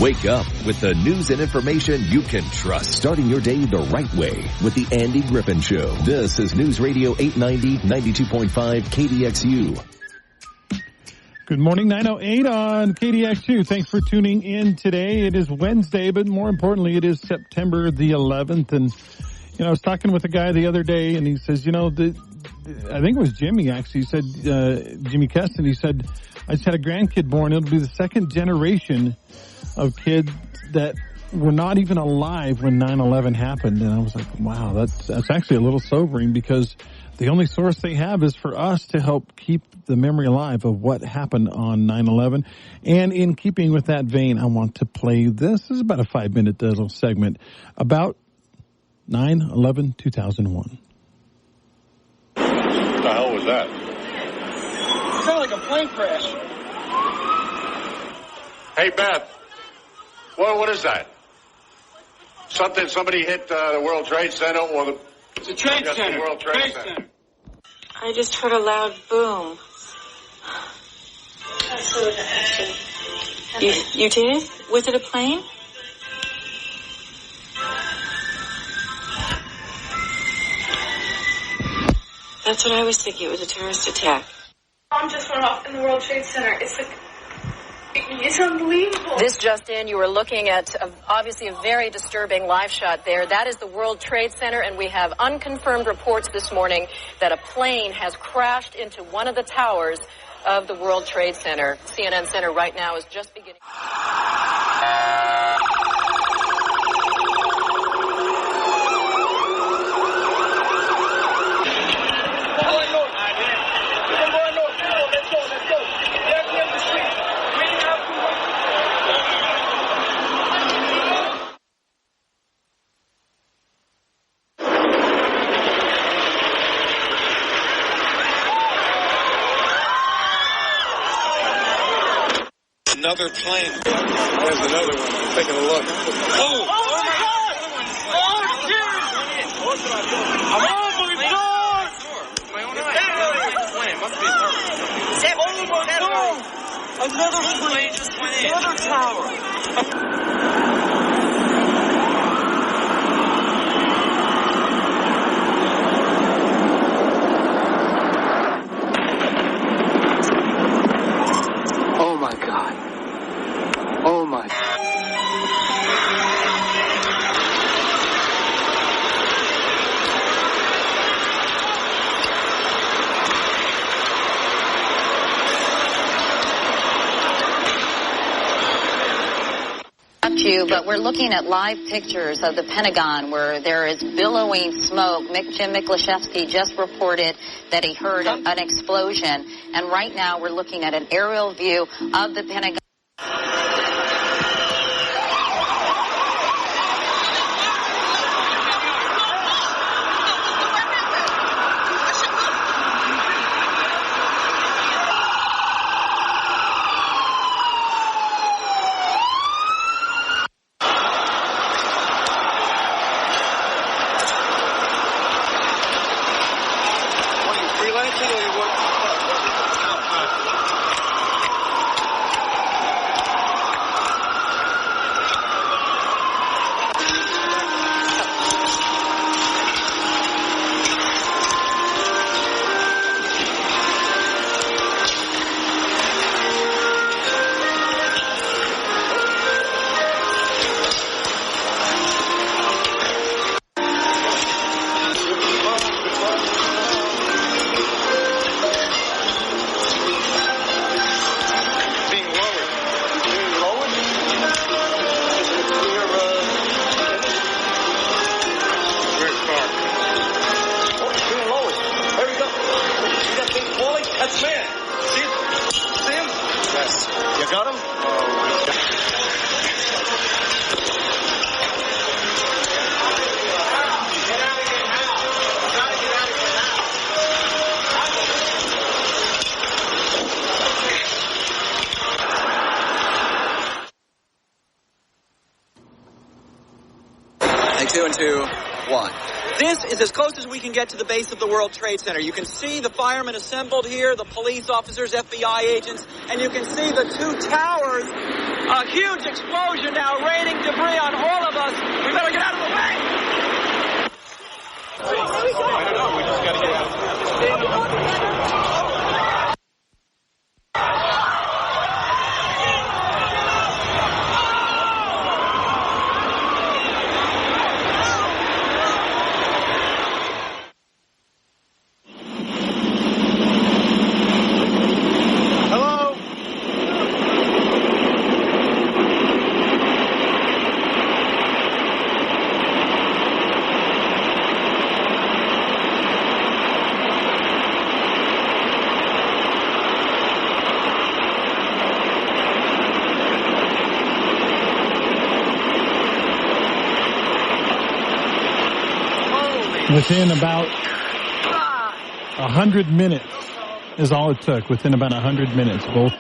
Wake up with the news and information you can trust. Starting your day the right way with the Andy Griffin Show. This is News Radio 890, 92.5 KDXU. Good morning, 9:08 on KDXU. Thanks for tuning in today. It is Wednesday, but more importantly, it is September the 11th. And, I was talking with a guy the other day, and he says, I think it was Jimmy, actually. He said, Jimmy Keston, he said, I just had a grandkid born. It'll be the second generation of kids that were not even alive when 9/11 happened. And I was like, wow, that's actually a little sobering, because the only source they have is for us to help keep the memory alive of what happened on 9/11. And in keeping with that vein, I want to play this. This is about a 5-minute little segment about 9/11/2001. What the hell was that? It sounded like a plane crash. Hey, Beth. What is that? Somebody hit the World Trade Center or the... It's a trade center. World Trade Center. I just heard a loud boom. You did? Was it a plane? That's what I was thinking. It was a terrorist attack. Bomb just went off in the World Trade Center. It's unbelievable. This just in, you were looking at obviously a very disturbing live shot there. That is the World Trade Center, and we have unconfirmed reports this morning that a plane has crashed into one of the towers of the World Trade Center. CNN Center right now is just beginning. Another plane. There's another one. I'm taking a look. Oh! Oh my God! Oh, shit! Oh my God! My own eye. It must be a Oh my God! Another plane just went in. Another tower. Oh my God. Oh my. But we're looking at live pictures of the Pentagon where there is billowing smoke. Jim Miklashevsky just reported that he heard an explosion. And right now we're looking at an aerial view of the Pentagon. And 2 and 2, 1. This is as close as we can get to the base of the World Trade Center. You can see the firemen assembled here, the police officers, FBI agents, and you can see the two towers A huge explosion now, raining debris on all of us. We better get out of the way. I don't know. We just got to get out. Within about 100 minutes is all it took. Within about 100 minutes, both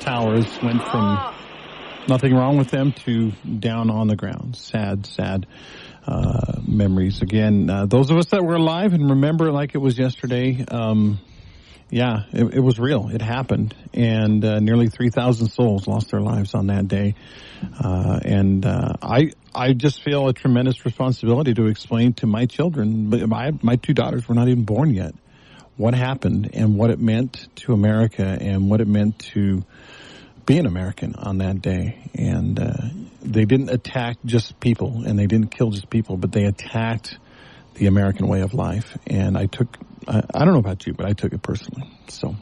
towers went from nothing wrong with them to down on the ground. Sad, sad memories. Again, those of us that were alive and remember it like it was yesterday, it was real. It happened. And nearly 3,000 souls lost their lives on that day. I just feel a tremendous responsibility to explain to my children, but my two daughters were not even born yet, what happened and what it meant to America and what it meant to be an American on that day. And they didn't attack just people and they didn't kill just people, but they attacked the American way of life. And I don't know about you, but I took it personally. So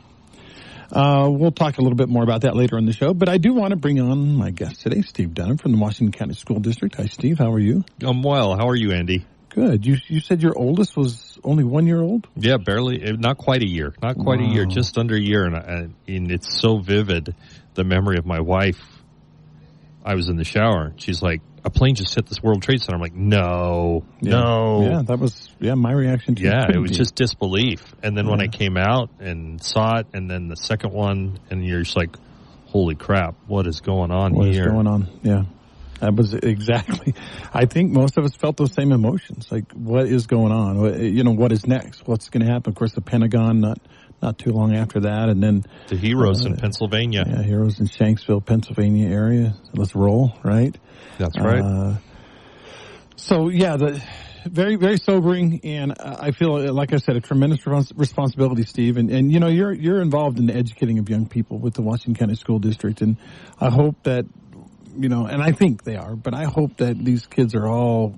we'll talk a little bit more about that later in the show. But I do want to bring on my guest today, Steve Dunham from the Washington County School District. Hi, Steve. How are you? I'm well. How are you, Andy? Good. You said your oldest was only 1 year old? Yeah, barely. Not quite a year. Not quite a year. Just under a year. And it's so vivid, the memory of my wife. I was in the shower. She's like, a plane just hit this World Trade Center. I'm like, no. Yeah, that was my reaction to it. Yeah, it was just disbelief. And then when I came out and saw it, and then the second one, and you're just like, holy crap, what is going on here? What is going on? Yeah. That was exactly. I think most of us felt those same emotions. Like, what is going on? What is next? What's going to happen? Of course, the Pentagon, not too long after that, and then the Heroes in Pennsylvania. Yeah, Heroes in Shanksville, Pennsylvania area. Let's roll, right? That's right. Very, very sobering, and I feel, like I said, a tremendous responsibility, Steve. And you're involved in the educating of young people with the Washington County School District, and I hope that, and I think they are, but I hope that these kids are all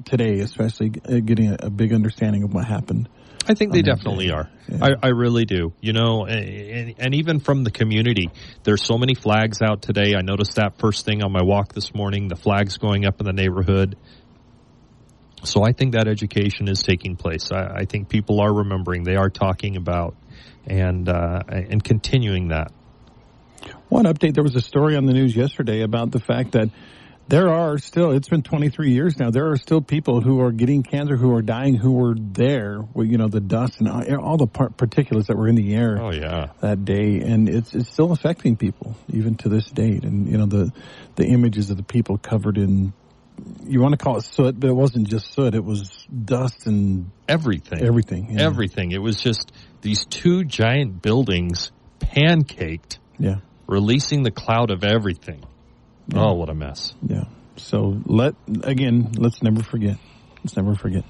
today, especially, getting a big understanding of what happened. I think they definitely are. Yeah. I really do. And even from the community, there's so many flags out today. I noticed that first thing on my walk this morning, the flags going up in the neighborhood. So I think that education is taking place. I think people are remembering. They are talking about and continuing that. One update, there was a story on the news yesterday about the fact that there are still, it's been 23 years now, there are still people who are getting cancer, who are dying, who were there with, the dust and all the particulates that were in the air that day. And it's still affecting people, even to this date. And, the images of the people covered in, you want to call it soot, but it wasn't just soot. It was dust and everything. Everything. Yeah. Everything. It was just these two giant buildings pancaked, releasing the cloud of everything. Yeah. Oh, what a mess. Yeah. So let's never forget. Let's never forget.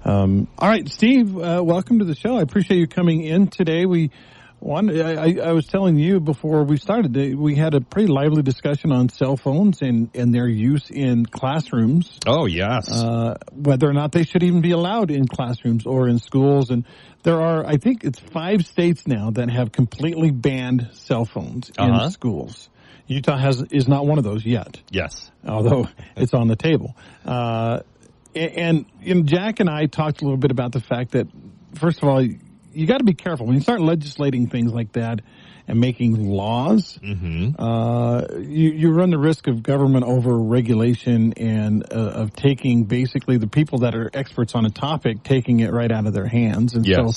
All right, Steve, welcome to the show. I appreciate you coming in today. I was telling you before we started, we had a pretty lively discussion on cell phones and their use in classrooms. Oh, yes. Whether or not they should even be allowed in classrooms or in schools. And there are, I think it's 5 states now that have completely banned cell phones in schools. Utah is not one of those yet. Yes. Although it's on the table. And Jack and I talked a little bit about the fact that, first of all, you got to be careful. When you start legislating things like that and making laws, you run the risk of government over-regulation and of taking basically the people that are experts on a topic, taking it right out of their hands. And so,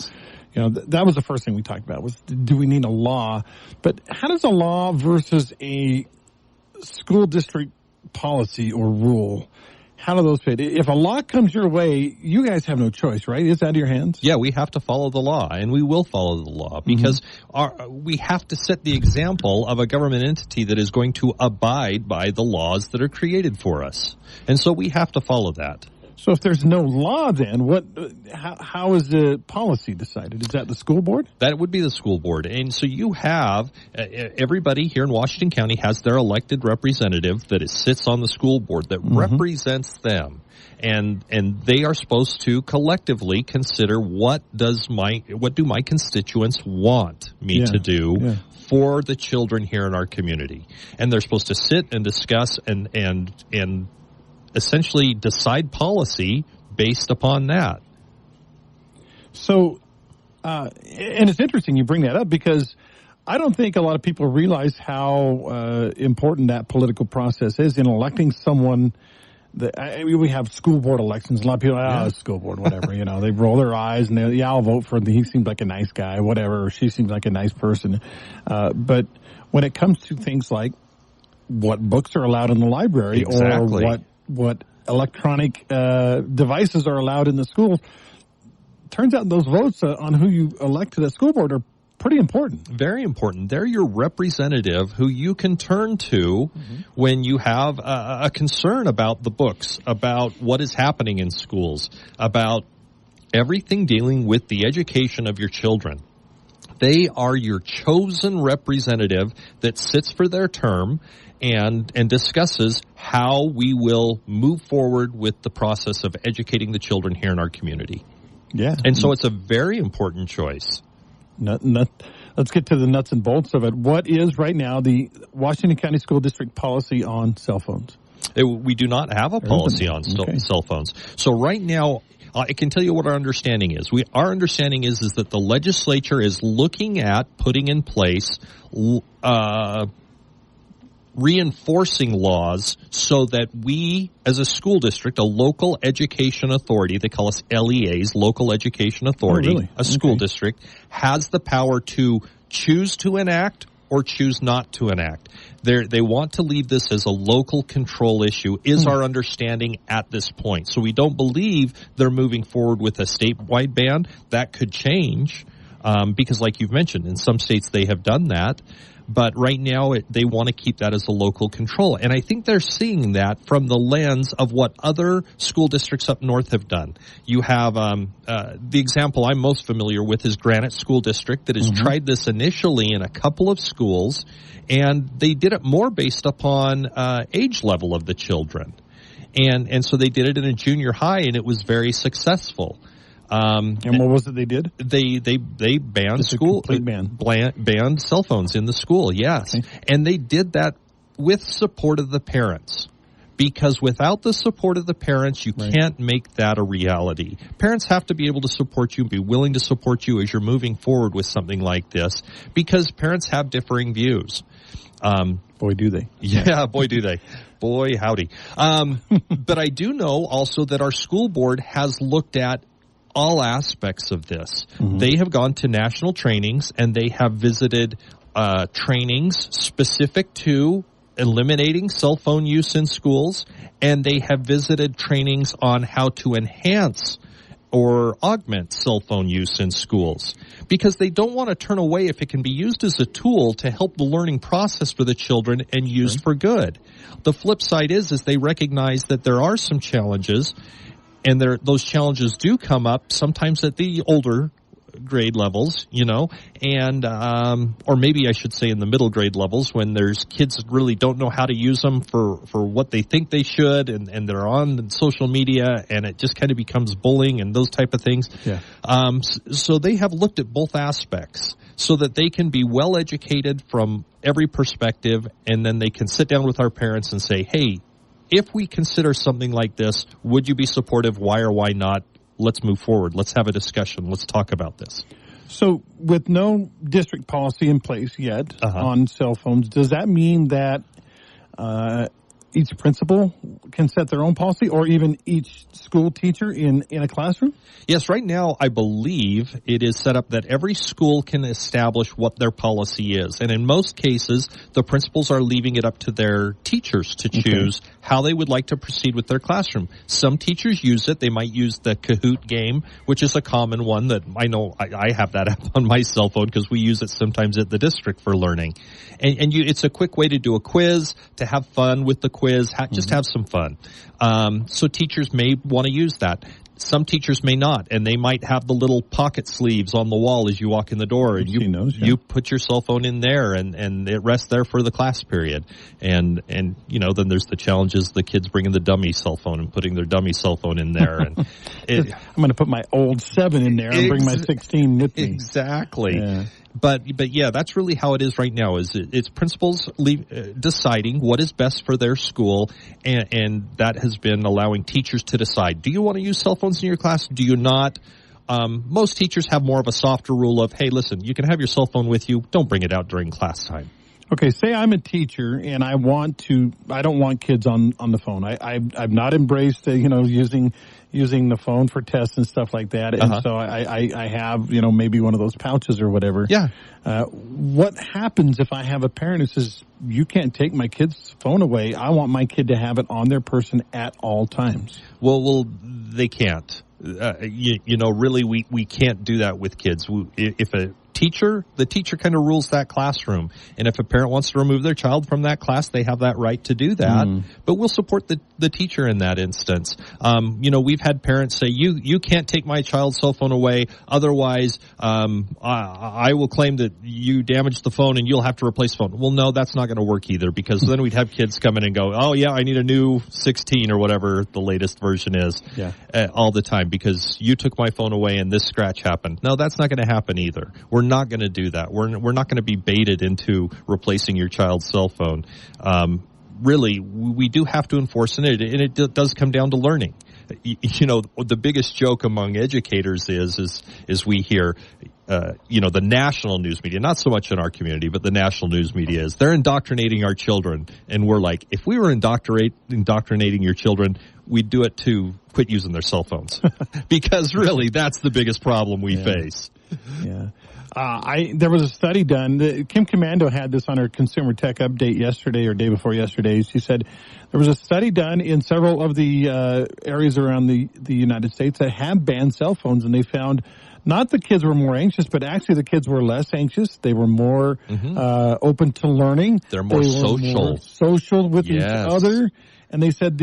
that was the first thing we talked about was, do we need a law? But how does a law versus a school district policy or rule, how do those fit? If a law comes your way, you guys have no choice, right? It's out of your hands. Yeah, we have to follow the law, and we will follow the law because we have to set the example of a government entity that is going to abide by the laws that are created for us. And so we have to follow that. So if there's no law, then how is the policy decided? Is that the school board? That would be the school board. And so you have everybody here in Washington County has their elected representative that sits on the school board that represents them. And they are supposed to collectively consider what do my constituents want me to do for the children here in our community. And they're supposed to sit and discuss and essentially decide policy based upon that. So, and it's interesting you bring that up because I don't think a lot of people realize how important that political process is in electing someone. We have school board elections. A lot of people, it's school board, whatever. They roll their eyes and I'll vote for him. He seems like a nice guy, whatever. Or she seems like a nice person. But when it comes to things like what books are allowed in the library or what electronic devices are allowed in the schools, turns out those votes on who you elect to the school board are pretty important. Very important. They're your representative who you can turn to when you have a concern about the books, about what is happening in schools, about everything dealing with the education of your children. They are your chosen representative that sits for their term and discusses how we will move forward with the process of educating the children here in our community. Yeah. And so it's a very important choice. Let's get to the nuts and bolts of it. What is right now the Washington County School District policy on cell phones? We do not have a policy on cell phones. So right now, I can tell you what our understanding is. Our understanding is that the legislature is looking at putting in place reinforcing laws so that we, as a school district, a local education authority, they call us LEAs, local education authority, a school district, has the power to choose to enact or choose not to enact. They want to leave this as a local control issue, is our understanding at this point. So we don't believe they're moving forward with a statewide ban. That could change because, like you've mentioned, in some states they have done that. But right now, they want to keep that as a local control. And I think they're seeing that from the lens of what other school districts up north have done. You have the example I'm most familiar with is Granite School District that has tried this initially in a couple of schools, and they did it more based upon age level of the children. And so they did it in a junior high, and it was very successful. And what was it they did? They banned banned cell phones in the school, yes. Okay. And they did that with support of the parents. Because without the support of the parents, you can't make that a reality. Parents have to be able to support you and be willing to support you as you're moving forward with something like this, because parents have differing views. Boy, do they. Yeah, boy, do they. Boy, howdy. But I do know also that our school board has looked at all aspects of this. They have gone to national trainings, and they have visited trainings specific to eliminating cell phone use in schools, and they have visited trainings on how to enhance or augment cell phone use in schools, because they don't want to turn away if it can be used as a tool to help the learning process for the children and used for good. The flip side is they recognize that there are some challenges, and those challenges do come up sometimes at the older grade levels, and or maybe I should say in the middle grade levels, when there's kids that really don't know how to use them for what they think they should, and they're on social media, and it just kind of becomes bullying and those type of things. Yeah. So they have looked at both aspects so that they can be well educated from every perspective, and then they can sit down with our parents and say, hey, if we consider something like this, would you be supportive? Why or why not? Let's move forward. Let's have a discussion. Let's talk about this. So with no district policy in place yet on cell phones, does that mean that each principal can set their own policy, or even each school teacher in a classroom? Yes, right now I believe it is set up that every school can establish what their policy is. And in most cases, the principals are leaving it up to their teachers to choose how they would like to proceed with their classroom. Some teachers use it. They might use the Kahoot game, which is a common one that I know I have that app on my cell phone because we use it sometimes at the district for learning. And it's a quick way to do a quiz, to have fun with the quiz, just have some fun. So teachers may want to use that. Some teachers may not, and they might have the little pocket sleeves on the wall as you walk in the door, and you put your cell phone in there, and it rests there for the class period. And then there's the challenges, the kids bringing the dummy cell phone and putting their dummy cell phone in there. And I'm going to put my old 7 in there and bring my 16 with me. Exactly. Yeah. But yeah, that's really how it is right now. It's principals deciding what is best for their school, and that has been allowing teachers to decide. Do you want to use cell phones in your class? Do you not? Most teachers have more of a softer rule of, hey, listen, you can have your cell phone with you. Don't bring it out during class time. Okay, say I'm a teacher and I don't want kids on the phone. I've not embraced using the phone for tests and stuff like that. And so I have, maybe one of those pouches or whatever. Yeah. What happens if I have a parent who says, you can't take my kid's phone away. I want my kid to have it on their person at all times. Well, they can't. Really, we can't do that with kids. If the teacher kind of rules that classroom. And if a parent wants to remove their child from that class, they have that right to do that. But we'll support the teacher in that instance. We've had parents say, you can't take my child's cell phone away. Otherwise, I will claim that you damaged the phone and you'll have to replace the phone. Well, no, that's not going to work either, because then we'd have kids come in and go, oh yeah, I need a new 16 or whatever the latest version is all the time because you took my phone away and this scratch happened. No, that's not going to happen either. We're not going to do that. We're not going to be baited into replacing your child's cell phone. Really, we do have to enforce it, and it does come down to learning. The biggest joke among educators is we hear, the national news media, not so much in our community, but the national news media they're indoctrinating our children. And we're like, if we were indoctrinating your children, we'd do it to quit using their cell phones. Because really, that's the biggest problem we face. Yeah. There was a study done. Kim Commando had this on her Consumer Tech Update yesterday or day before yesterday. She said there was a study done in several of the areas around the United States that have banned cell phones, and they found not the kids were more anxious, but actually the kids were less anxious. They were more open to learning. They're more social with each other, and they said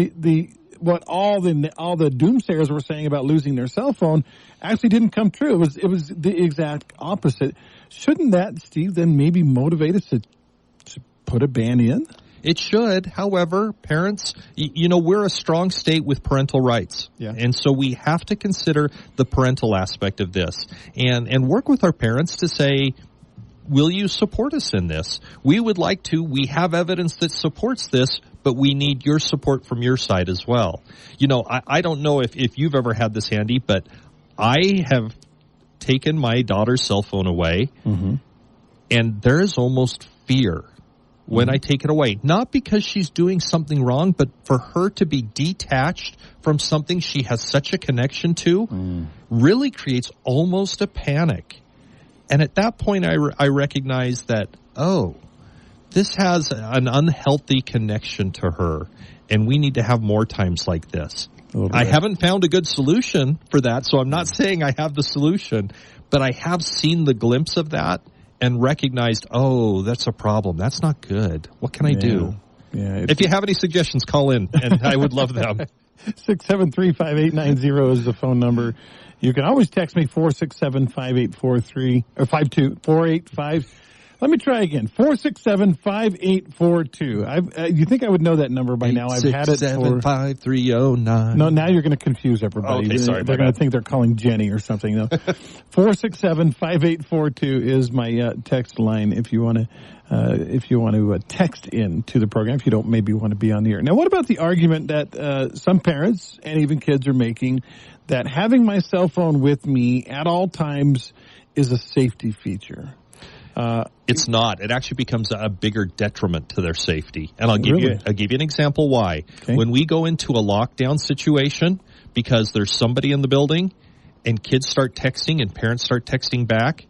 what all the doomsayers were saying about losing their cell phone actually didn't come true. It was the exact opposite. Shouldn't that, Steve, then maybe motivate us to put a ban in? It should. However, parents, we're a strong state with parental rights. Yeah. And so we have to consider the parental aspect of this and work with our parents to say, will you support us in this? We would like to. We have evidence that supports this, but we need your support from your side as well. I don't know if you've ever had this handy, but I have taken my daughter's cell phone away, and there is almost fear when I take it away. Not because she's doing something wrong, but for her to be detached from something she has such a connection to really creates almost a panic. And at that point, I recognize that, this has an unhealthy connection to her, and we need to have more times like this. I haven't found a good solution for that, so I'm not saying I have the solution, but I have seen the glimpse of that and recognized, that's a problem. That's not good. What can I do? Yeah, if you have any suggestions, call in, and I would love them. 673-5890 is the phone number. You can always text me 467-5843 or 485. Let me try again. 467-5842. You think I would know that number by now? I've had it for 867-5309. No, now you're going to confuse everybody. Okay, sorry. They're going to think they're calling Jenny or something. No. 467-5842 is my text line if you want to text in to the program, if you don't maybe want to be on the air. Now, what about the argument that some parents and even kids are making that having my cell phone with me at all times is a safety feature? It's not. It actually becomes a bigger detriment to their safety. And I'll give you an example why. Okay. When we go into a lockdown situation because there's somebody in the building and kids start texting and parents start texting back,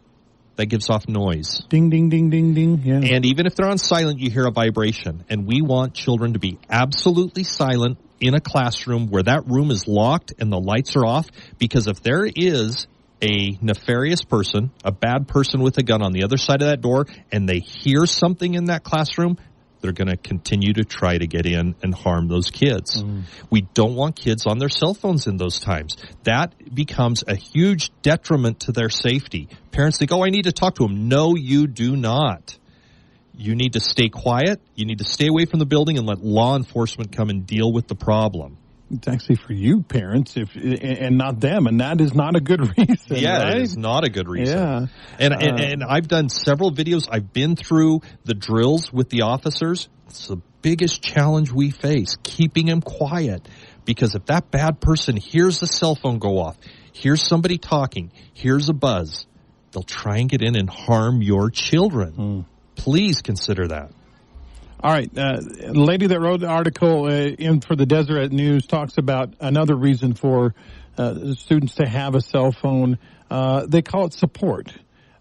that gives off noise. Ding, ding, ding, ding, ding. Yeah. And even if they're on silent, you hear a vibration. And we want children to be absolutely silent in a classroom where that room is locked and the lights are off, because if there is a nefarious person, a bad person with a gun on the other side of that door, and they hear something in that classroom, they're going to continue to try to get in and harm those kids. We don't want kids on their cell phones in those times. That becomes a huge detriment to their safety. Parents think, I need to talk to them. No, you do not. You need to stay quiet. You need to stay away from the building and let law enforcement come and deal with the problem. It's actually for you parents and not them, and that is not a good reason. Yeah, right? It is not a good reason. Yeah. And I've done several videos. I've been through the drills with the officers. It's the biggest challenge we face, keeping them quiet. Because if that bad person hears the cell phone go off, hears somebody talking, hears a buzz, they'll try and get in and harm your children. Please consider that. All right. A lady that wrote the article in for the Deseret News talks about another reason for students to have a cell phone. They call it support.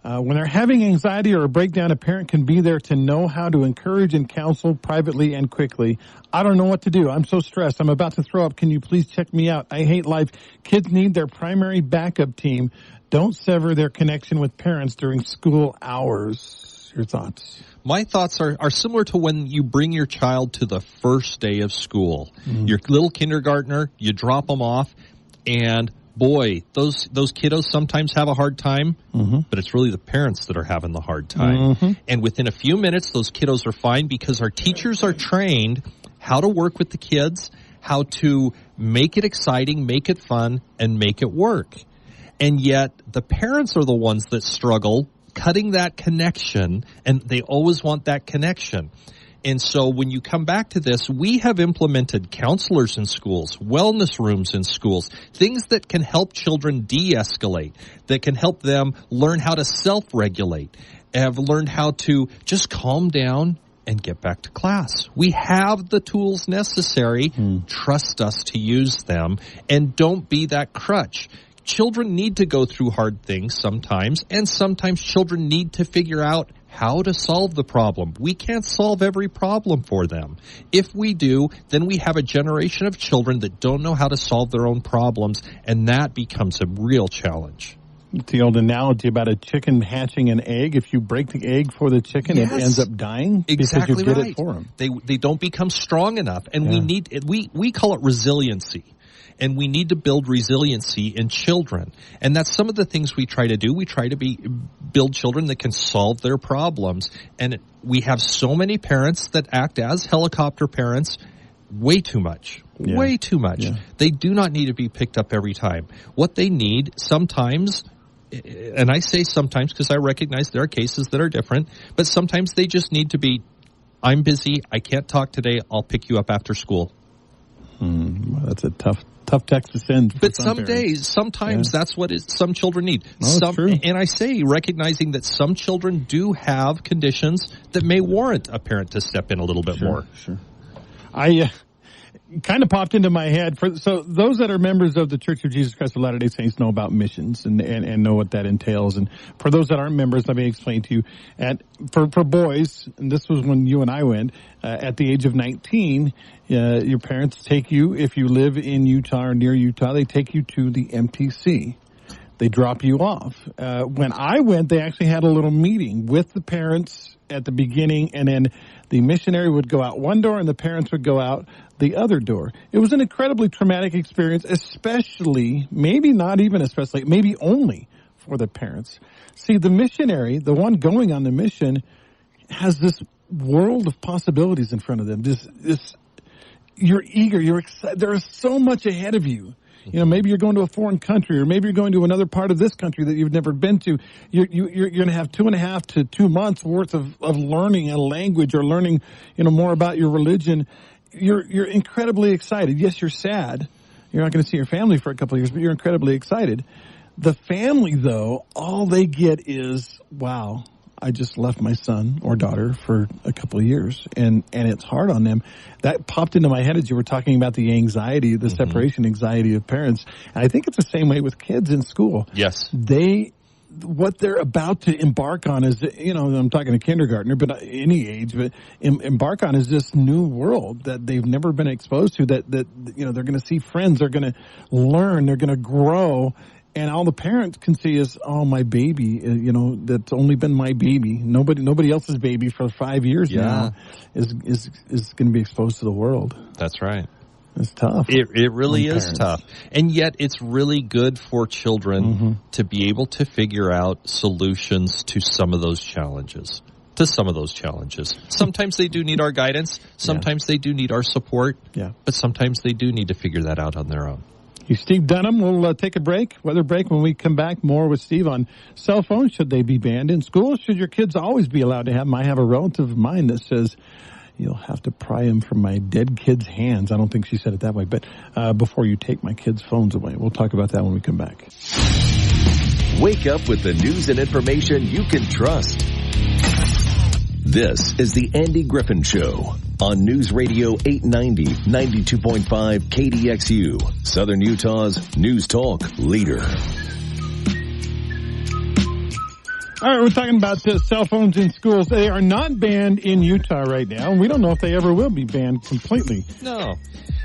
When they're having anxiety or a breakdown, a parent can be there to know how to encourage and counsel privately and quickly. I don't know what to do. I'm so stressed. I'm about to throw up. Can you please check me out? I hate life. Kids need their primary backup team. Don't sever their connection with parents during school hours. Your thoughts? My thoughts are similar to when you bring your child to the first day of school. Your little kindergartner, you drop them off, and boy, those kiddos sometimes have a hard time, but it's really the parents that are having the hard time. And within a few minutes, those kiddos are fine because our teachers are trained how to work with the kids, how to make it exciting, make it fun, and make it work. And yet, the parents are the ones that struggle cutting that connection, and they always want that connection. And so when you come back to this, we have implemented counselors in schools, wellness rooms in schools, things that can help children de-escalate, that can help them learn how to self-regulate, have learned how to just calm down and get back to class. We have the tools necessary. Trust us to use them, and don't be that crutch. Children need to go through hard things sometimes, and sometimes children need to figure out how to solve the problem. We can't solve every problem for them. If we do, then we have a generation of children that don't know how to solve their own problems, and that becomes a real challenge. It's the old analogy about a chicken hatching an egg. If you break the egg for the chicken, it ends up dying because you did it for them. They don't become strong enough, and we call it resiliency. And we need to build resiliency in children. And that's some of the things we try to do. We try to build children that can solve their problems. And we have so many parents that act as helicopter parents way too much. Yeah. Way too much. Yeah. They do not need to be picked up every time. What they need sometimes, and I say sometimes because I recognize there are cases that are different, but sometimes they just need to be, I'm busy, I can't talk today, I'll pick you up after school. Well, that's a tough text to send. But sometimes that's what some children need. True. And I say, recognizing that some children do have conditions that may warrant a parent to step in a little bit more. Sure. I kind of popped into my head. So those that are members of the Church of Jesus Christ of Latter-day Saints know about missions and know what that entails. And for those that aren't members, let me explain to you. For boys, and this was when you and I went, at the age of 19, your parents take you, if you live in Utah or near Utah, they take you to the MTC. They drop you off. When I went, they actually had a little meeting with the parents at the beginning, and then the missionary would go out one door and the parents would go out the other door. It was an incredibly traumatic experience, especially, maybe only for the parents. See, the missionary, the one going on the mission, has this world of possibilities in front of them. You're eager, you're excited. There is so much ahead of you. You know, maybe you're going to a foreign country, or maybe you're going to another part of this country that you've never been to. You're going to have 2.5 to 2 months worth of learning a language, or learning, more about your religion. You're incredibly excited. Yes, you're sad. You're not going to see your family for a couple of years, but you're incredibly excited. The family, though, all they get is, wow, I just left my son or daughter for a couple of years, and it's hard on them. That popped into my head as you were talking about the anxiety, the separation anxiety of parents. And I think it's the same way with kids in school. Yes. What they're about to embark on is, I'm talking to kindergartner, but any age, but embark on is this new world that they've never been exposed to, that they're going to see friends, they're going to learn, they're going to grow. And all the parents can see is, oh, my baby, that's only been my baby. Nobody else's baby for 5 years now is going to be exposed to the world. That's right. It's tough. It really is tough. And yet it's really good for children to be able to figure out solutions to some of those challenges. Sometimes they do need our guidance. Sometimes they do need our support. Yeah. But sometimes they do need to figure that out on their own. He's Steve Dunham. We'll take a weather break. When we come back, more with Steve on cell phones. Should they be banned in school? Should your kids always be allowed to have them? I have a relative of mine that says, you'll have to pry them from my dead kids' hands. I don't think she said it that way, but before you take my kids' phones away. We'll talk about that when we come back. Wake up with the news and information you can trust. This is the Andy Griffin Show on News Radio 890, 92.5 KDXU, Southern Utah's News Talk leader. All right, we're talking about cell phones in schools. They are not banned in Utah right now, and we don't know if they ever will be banned completely. No.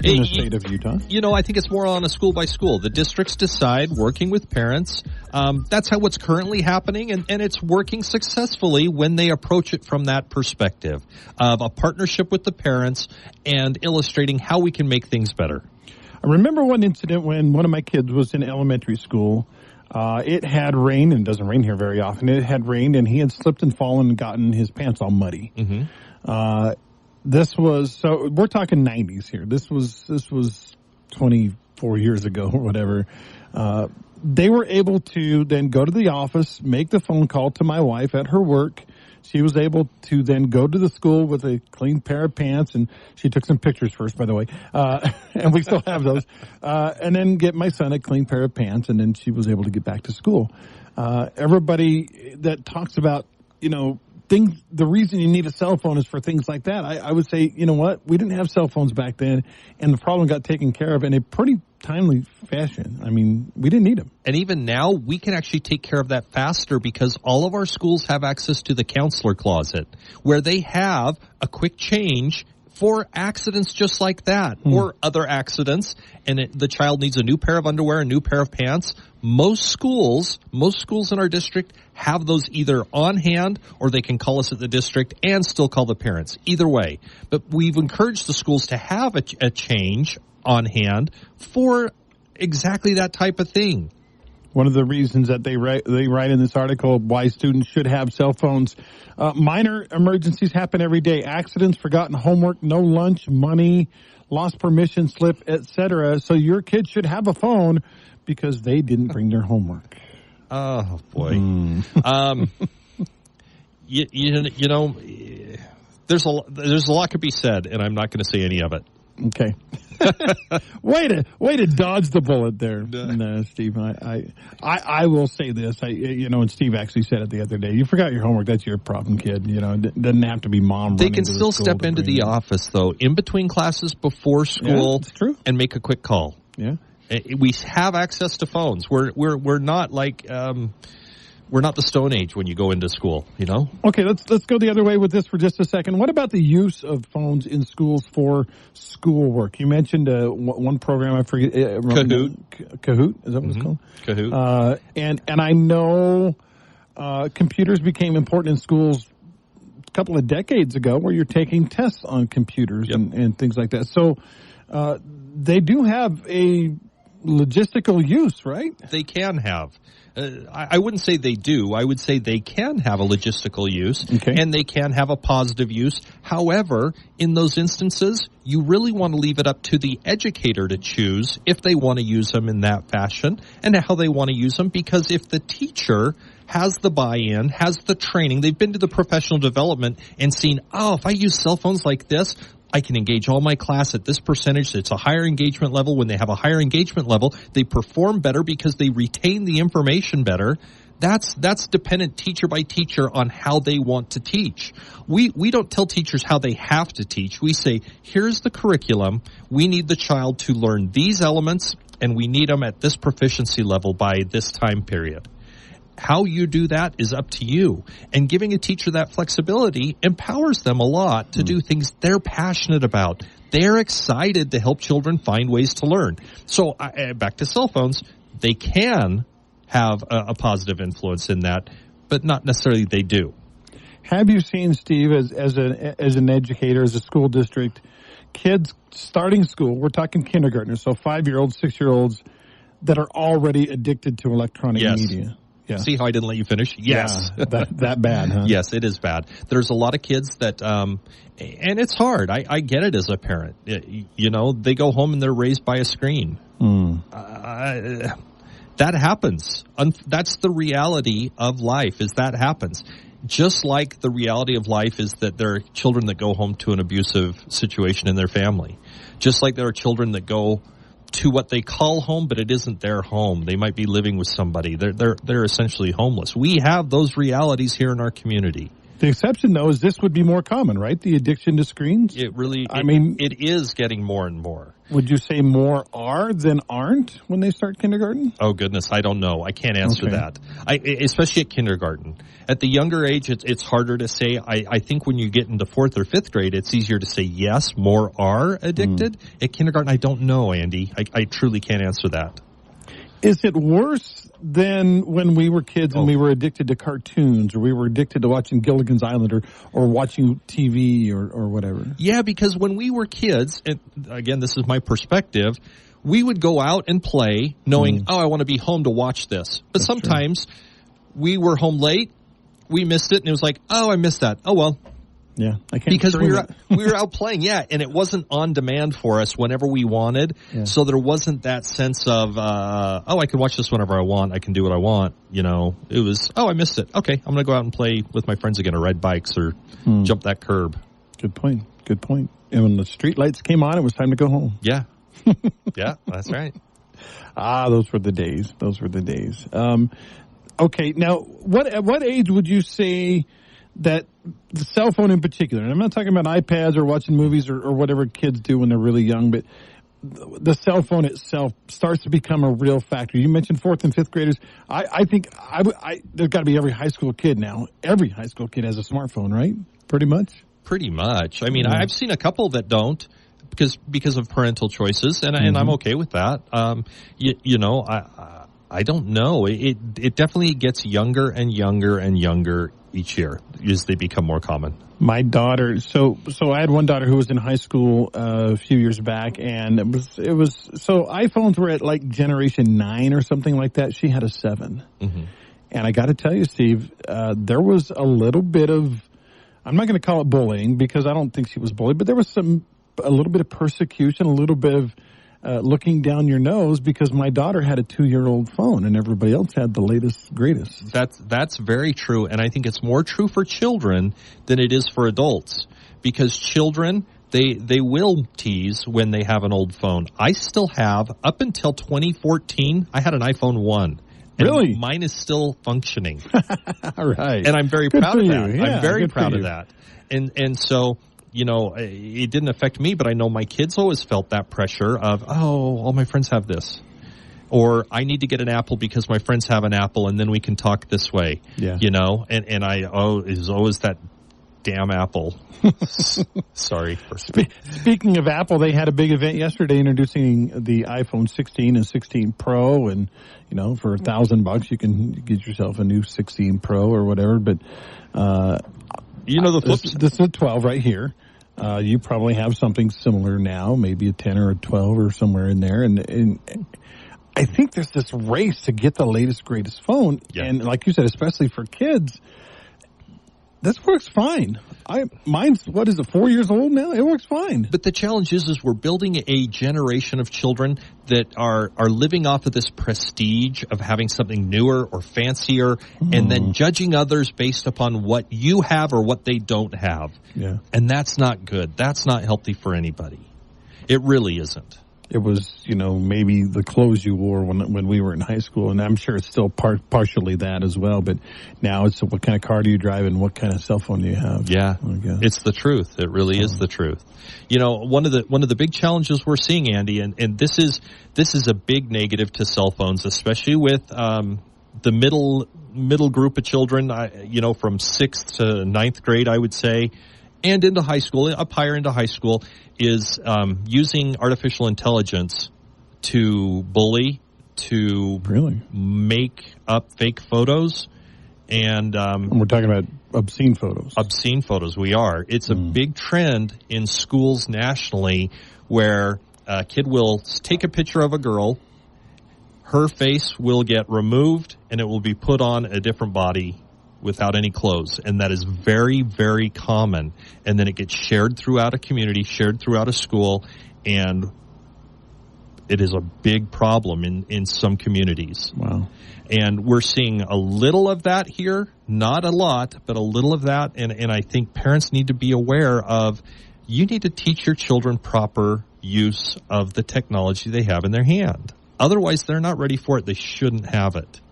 In the state of Utah. I think it's more on a school by school. The districts decide, working with parents. That's how what's currently happening, and it's working successfully when they approach it from that perspective of a partnership with the parents and illustrating how we can make things better. I remember one incident when one of my kids was in elementary school. It had rained, and it doesn't rain here very often. It had rained, and he had slipped and fallen and gotten his pants all muddy. So we're talking 90s here. This was 24 years ago or whatever. They were able to then go to the office, make the phone call to my wife at her work. She was able to then go to the school with a clean pair of pants, and she took some pictures first, by the way, and we still have those, and then get my son a clean pair of pants, and then she was able to get back to school. Everybody that talks about, things, the reason you need a cell phone is for things like that. I would say, you know what? We didn't have cell phones back then, and the problem got taken care of in a pretty timely fashion. I mean, we didn't need them. And even now, we can actually take care of that faster because all of our schools have access to the counselor closet, where they have a quick change for accidents just like that, or other accidents, and the child needs a new pair of underwear, a new pair of pants. Most schools in our district have those either on hand, or they can call us at the district and still call the parents. Either way. But we've encouraged the schools to have a change on hand for exactly that type of thing. One of the reasons that they write in this article why students should have cell phones. Minor emergencies happen every day. Accidents, forgotten homework, no lunch, money, lost permission slip, etc. So your kids should have a phone because they didn't bring their homework. Oh boy. There's a lot could be said, and I'm not going to say any of it. Okay. way to dodge the bullet there, Steve. I will say this. And Steve actually said it the other day. You forgot your homework. That's your problem, kid. It doesn't have to be mom. They can still step into the office though, in between classes, before school, and make a quick call. Yeah. We have access to phones. We're not like. We're not the Stone Age when you go into school, Okay, let's go the other way with this for just a second. What about the use of phones in schools for schoolwork? You mentioned one program, I forget. Kahoot. Kahoot, is that what it's called? Kahoot. And I know computers became important in schools a couple of decades ago, where you're taking tests on computers and things like that. So they do have a logistical use, right? They can have. I wouldn't say they do. I would say they can have a logistical use, and they can have a positive use. However, in those instances, you really want to leave it up to the educator to choose if they want to use them in that fashion and how they want to use them, because if the teacher has the buy-in, has the training, they've been to the professional development and seen, if I use cell phones like this, I can engage all my class at this percentage. It's a higher engagement level. When they have a higher engagement level, they perform better because they retain the information better. That's dependent teacher by teacher on how they want to teach. We don't tell teachers how they have to teach. We say, here's the curriculum. We need the child to learn these elements, and we need them at this proficiency level by this time period. How you do that is up to you. And giving a teacher that flexibility empowers them a lot to do things they're passionate about. They're excited to help children find ways to learn. So back to cell phones, they can have a positive influence in that, but not necessarily they do. Have you seen, Steve, as an educator, as a school district, kids starting school, we're talking kindergartners, so 5-year-olds, 6-year-olds, that are already addicted to electronic media? Yeah. See how I didn't let you finish? Yes. Yeah, that bad, huh? Yes, it is bad. There's a lot of kids that, and it's hard. I get it as a parent. They go home and they're raised by a screen. That happens. That's the reality of life, is that happens. Just like the reality of life is that there are children that go home to an abusive situation in their family. Just like there are children that go to what they call home, but it isn't their home. They might be living with somebody. They're essentially homeless. We have those realities here in our community. The exception, though, is this would be more common, right? The addiction to screens? It is getting more and more. Would you say more are than aren't when they start kindergarten? Oh, goodness, I don't know. I can't answer that. Especially at kindergarten. At the younger age, it's harder to say. I think when you get into 4th or 5th grade, it's easier to say, yes, more are addicted. At kindergarten, I don't know, Andy. I truly can't answer that. Is it worse than when we were kids and we were addicted to cartoons, or we were addicted to watching Gilligan's Island or watching TV or whatever? Yeah, because when we were kids, and again, this is my perspective, we would go out and play knowing, I want to be home to watch this. But sometimes we were home late, we missed it, and it was like, I missed that. Oh, well. Yeah, I can't. Because we were out playing, and it wasn't on demand for us whenever we wanted. Yeah. So there wasn't that sense of, I can watch this whenever I want. I can do what I want. It was, I missed it. Okay, I'm going to go out and play with my friends again, or ride bikes, or jump that curb. Good point. And when the street lights came on, it was time to go home. Yeah, yeah, that's right. Those were the days. Okay, now at what age would you say that the cell phone in particular, and I'm not talking about iPads or watching movies or whatever kids do when they're really young, but the cell phone itself starts to become a real factor? You mentioned 4th and 5th graders. I think there's got to be every high school kid now. Every high school kid has a smartphone, right? Pretty much. I mean, I've seen a couple that don't because of parental choices, and I'm okay with that. I don't know. It definitely gets younger and younger and younger each year as they become more common. My daughter, so I had one daughter who was in high school a few years back, and it was so iPhones were at like generation 9 or something like that. She had a 7. Mm-hmm. And I got to tell you, Steve, there was a little bit of, I'm not going to call it bullying because I don't think she was bullied, but there was a little bit of persecution, a little bit of looking down your nose because my daughter had a 2-year-old phone and everybody else had the latest, greatest. That's very true, and I think it's more true for children than it is for adults, because children, they will tease when they have an old phone. I still have, up until 2014, I had an iPhone 1. Really? Mine is still functioning. All right. And I'm very proud of that. Yeah, I'm very proud of that. And so, it didn't affect me, but I know my kids always felt that pressure of, all my friends have this. Or I need to get an Apple because my friends have an Apple and then we can talk this way. Yeah. And it was always that damn Apple. Sorry. Speaking of Apple, they had a big event yesterday introducing the iPhone 16 and 16 Pro, and for $1,000 you can get yourself a new 16 Pro or whatever. But the flips. This is a 12 right here. You probably have something similar now, maybe a 10 or a 12 or somewhere in there, and I think there's this race to get the latest, greatest phone, and like you said, especially for kids. This works fine. Mine's, 4 years old now? It works fine. But the challenge is we're building a generation of children that are living off of this prestige of having something newer or fancier, and then judging others based upon what you have or what they don't have. Yeah. And that's not good. That's not healthy for anybody. It really isn't. it was, maybe the clothes you wore when we were in high school, and I'm sure it's still partially that as well. But now it's what kind of car do you drive and what kind of cell phone do you have? Yeah, it's the truth. It really is the truth. One of the big challenges we're seeing, Andy, and this is a big negative to cell phones, especially with the middle group of children. From 6th to 9th grade, I would say. And into high school, up higher into high school, is using artificial intelligence to bully, to make up fake photos. And we're talking about obscene photos. Obscene photos, we are. It's a big trend in schools nationally where a kid will take a picture of a girl, her face will get removed, and it will be put on a different body without any clothes, and that is very, very common. And then it gets shared throughout a community, shared throughout a school, and it is a big problem in some communities. Wow. And we're seeing a little of that here, not a lot, but a little of that, and I think parents need to be aware of, you need to teach your children proper use of the technology they have in their hand. Otherwise, they're not ready for it. They shouldn't have it.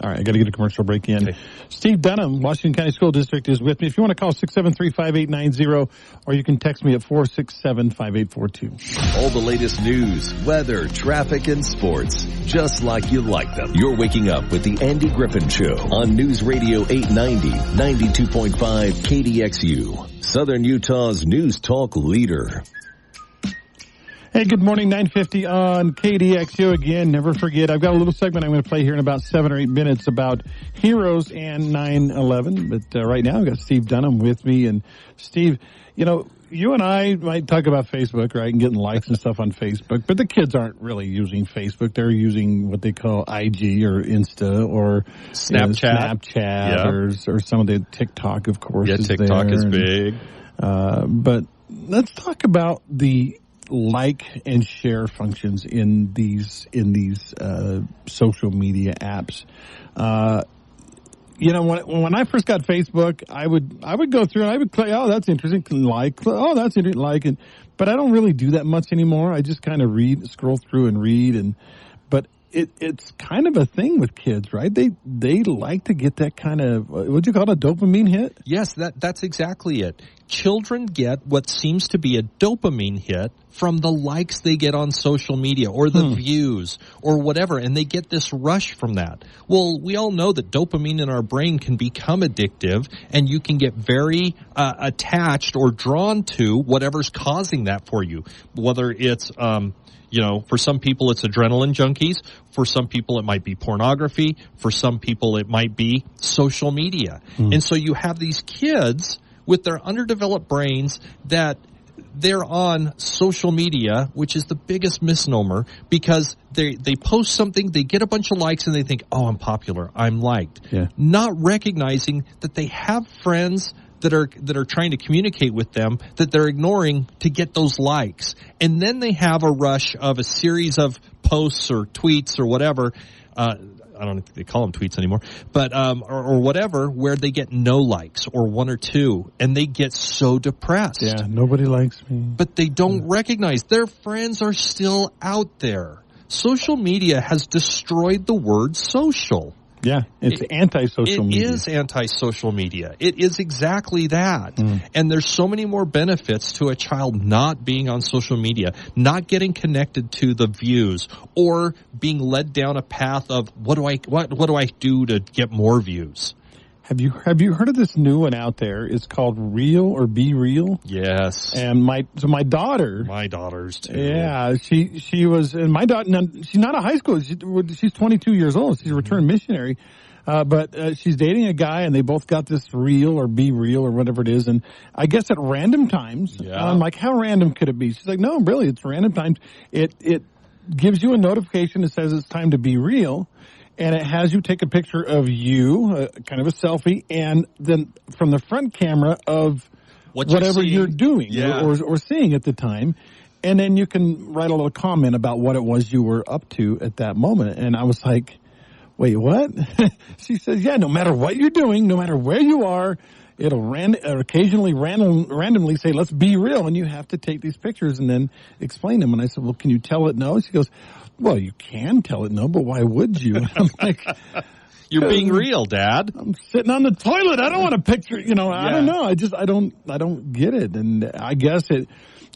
All right, I got to get a commercial break in. Okay. Steve Dunham, Washington County School District, is with me. If you want to call 673-5890, or you can text me at 467-5842. All the latest news, weather, traffic, and sports, just like you like them. You're waking up with the Andy Griffin Show on News Radio 890, 92.5 KDXU, Southern Utah's news talk leader. Hey, good morning, 950 on KDXU. Again, never forget, I've got a little segment I'm going to play here in about 7 or 8 minutes about heroes and 9/11. But right now I've got Steve Dunham with me. And Steve, you and I might talk about Facebook, right, and getting likes and stuff on Facebook. But the kids aren't really using Facebook. They're using what they call IG or Insta or Snapchat or some of the TikTok, of course. Yeah, TikTok is big. But let's talk about the like and share functions in these social media apps. When I first got Facebook, I would go through and I would click, oh, that's interesting, like, oh, that's interesting, like, but I don't really do that much anymore. I just kind of scroll through and read, but it's kind of a thing with kids, right? They like to get that kind of, what'd you call it, a dopamine hit? Yes, that's exactly it. Children get what seems to be a dopamine hit from the likes they get on social media or the views or whatever, and they get this rush from that. Well, we all know that dopamine in our brain can become addictive, and you can get very attached or drawn to whatever's causing that for you, whether it's for some people it's adrenaline junkies. For some people it might be pornography. For some people it might be social media. And so you have these kids with their underdeveloped brains that they're on social media, which is the biggest misnomer, because they post something, they get a bunch of likes, and they think, oh, I'm popular, I'm liked. Yeah. Not recognizing that they have friends that are trying to communicate with them that they're ignoring to get those likes. And then they have a rush of a series of posts or tweets or whatever. I don't think they call them tweets anymore, but or whatever, where they get no likes or one or two, and they get so depressed. Yeah, nobody likes me. But they don't recognize their friends are still out there. Social media has destroyed the word social. Yeah, it's anti-social media. It is anti-social media. It is exactly that. And there's so many more benefits to a child not being on social media, not getting connected to the views, or being led down a path of what do I do to get more views? Have you heard of this new one out there? It's called Real or Be Real. Yes. And my daughter. My daughters too. Yeah, she was, and my daughter. She's not a high school. She's 22 years old. She's a returned missionary, but she's dating a guy, and they both got this Real or Be Real or whatever it is. And I guess at random times, I'm like, how random could it be? She's like, no, really, it's random times. It gives you a notification that says it's time to be real. And it has you take a picture of you, kind of a selfie, and then from the front camera of whatever you're doing or seeing at the time. And then you can write a little comment about what it was you were up to at that moment. And I was like, wait, what? She says, yeah, no matter what you're doing, no matter where you are, occasionally randomly say, let's be real, and you have to take these pictures and then explain them. And I said, well, can you tell it no? She goes, well, you can tell it no, but why would you? I'm like, you're being real, Dad. I'm sitting on the toilet. I don't want to picture, I don't know. I don't get it. And I guess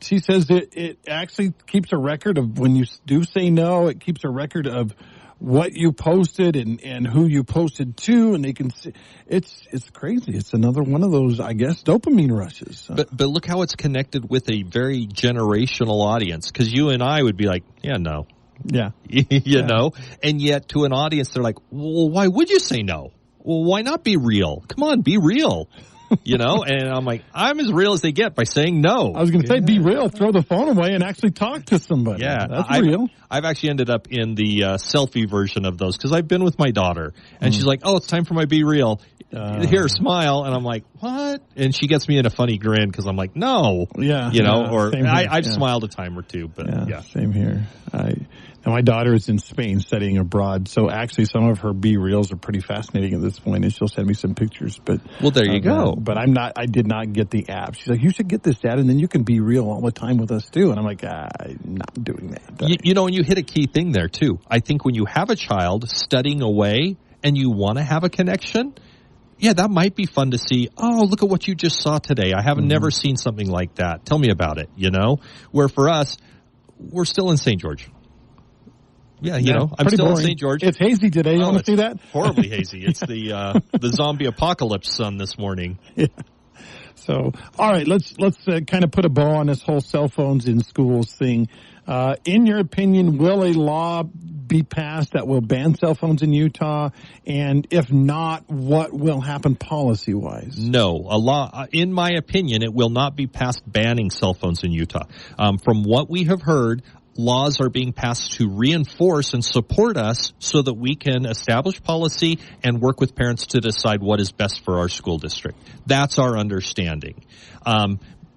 she says it actually keeps a record of when you do say no. It keeps a record of what you posted and who you posted to, and they can see. It's crazy. It's another one of those, I guess, dopamine rushes. So. But look how it's connected with a very generational audience, because you and I would be like, yeah, no. Yeah. you know? And yet to an audience, they're like, well, why would you say no? Well, why not be real? Come on, be real. And I'm like, I'm as real as they get by saying no. I was going to say, be real, throw the phone away and actually talk to somebody. Yeah. That's real. I've actually ended up in the selfie version of those because I've been with my daughter and she's like, oh, it's time for my be real. Here, smile. And I'm like, what? And she gets me in a funny grin because I'm like, no. Yeah. Or I've smiled a time or two, but yeah. Same here. Now, my daughter is in Spain studying abroad, so actually some of her B-reels are pretty fascinating at this point, and she'll send me some pictures. But well, there you go. But I did not get the app. She's like, you should get this, Dad, and then you can be real all the time with us, too. And I'm like, I'm not doing that. And you hit a key thing there, too. I think when you have a child studying away and you want to have a connection, yeah, that might be fun to see. Oh, look at what you just saw today. I have never seen something like that. Tell me about it, Where for us, we're still in St. George. Yeah, I'm still in St. George. It's hazy today. You want to see that? Horribly hazy. It's the zombie apocalypse sun this morning. Yeah. So, all right, let's kind of put a bow on this whole cell phones in schools thing. In your opinion, will a law be passed that will ban cell phones in Utah? And if not, what will happen policy-wise? No, a law, in my opinion, it will not be passed banning cell phones in Utah. From what we have heard, laws are being passed to reinforce and support us so that we can establish policy and work with parents to decide what is best for our school district. That's our understanding.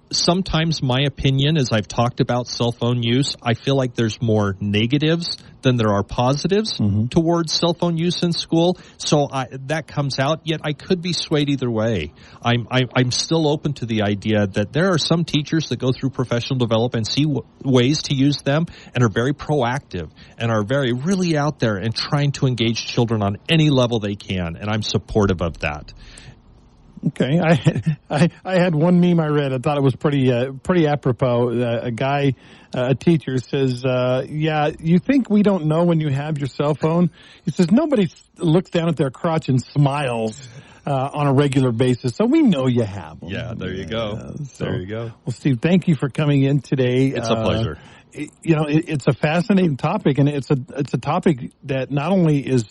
Sometimes my opinion, as I've talked about cell phone use, I feel like there's more negatives than there are positives towards cell phone use in school. So that comes out, yet I could be swayed either way. I'm still open to the idea that there are some teachers that go through professional development and see ways to use them and are very proactive and are really out there and trying to engage children on any level they can. And I'm supportive of that. Okay, I had one meme I read. I thought it was pretty apropos. A teacher says, "Yeah, you think we don't know when you have your cell phone?" He says, "Nobody looks down at their crotch and smiles on a regular basis, so we know you have them." Yeah, there you go. There you go. Well, Steve, thank you for coming in today. It's a pleasure. It's a fascinating topic, and it's a topic that not only is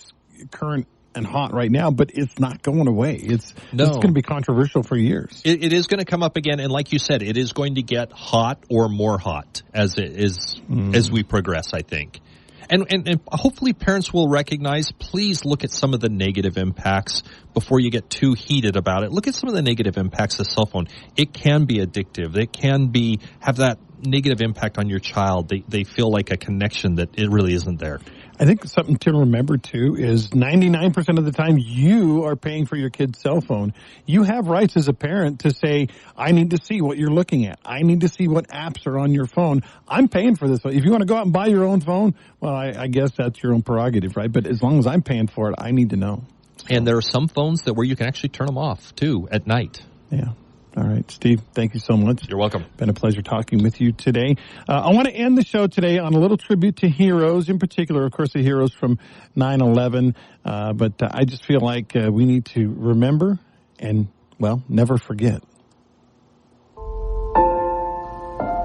current and hot right now, but it's not going away. It's going to be controversial for years. It is going to come up again, and like you said, it is going to get hot or more hot as we progress, I think. And hopefully parents will recognize, please look at some of the negative impacts before you get too heated about it. Look at some of the negative impacts of cell phone. It can be addictive. It can have that negative impact on your child. They feel like a connection that it really isn't there. I think something to remember, too, is 99% of the time you are paying for your kid's cell phone. You have rights as a parent to say, I need to see what you're looking at. I need to see what apps are on your phone. I'm paying for this. If you want to go out and buy your own phone, well, I guess that's your own prerogative, right? But as long as I'm paying for it, I need to know. So. And there are some phones where you can actually turn them off, too, at night. Yeah. All right, Steve, thank you so much. You're welcome. Been a pleasure talking with you today. I want to end the show today on a little tribute to heroes, in particular, of course, the heroes from 9/11. But I just feel like we need to remember and, well, never forget.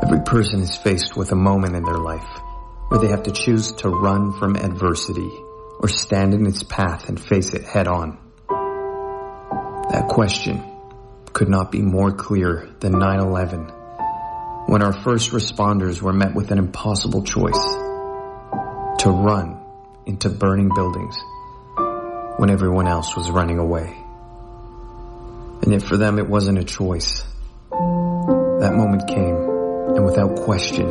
Every person is faced with a moment in their life where they have to choose to run from adversity or stand in its path and face it head on. That question could not be more clear than 9/11, when our first responders were met with an impossible choice: to run into burning buildings when everyone else was running away. And yet for them it wasn't a choice. That moment came, and without question,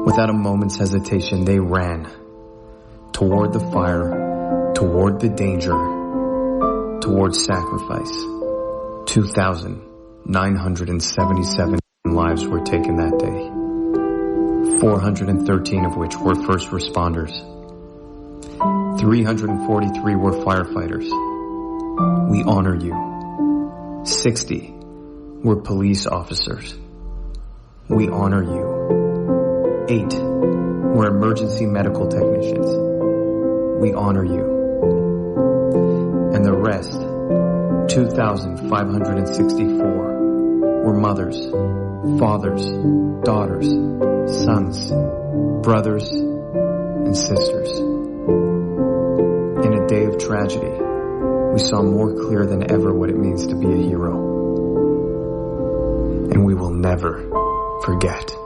without a moment's hesitation, they ran toward the fire, toward the danger, toward sacrifice, 2,977 lives were taken that day, 413 of which were first responders. 343 were firefighters. We honor you. 60 were police officers. We honor you. 8 were emergency medical technicians. We honor you. And the rest, 2,564, were mothers, fathers, daughters, sons, brothers, and sisters. In a day of tragedy, we saw more clear than ever what it means to be a hero. And we will never forget.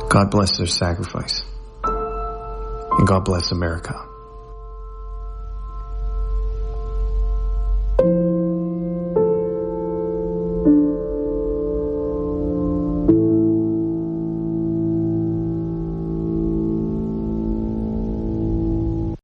God bless their sacrifice. And God bless America.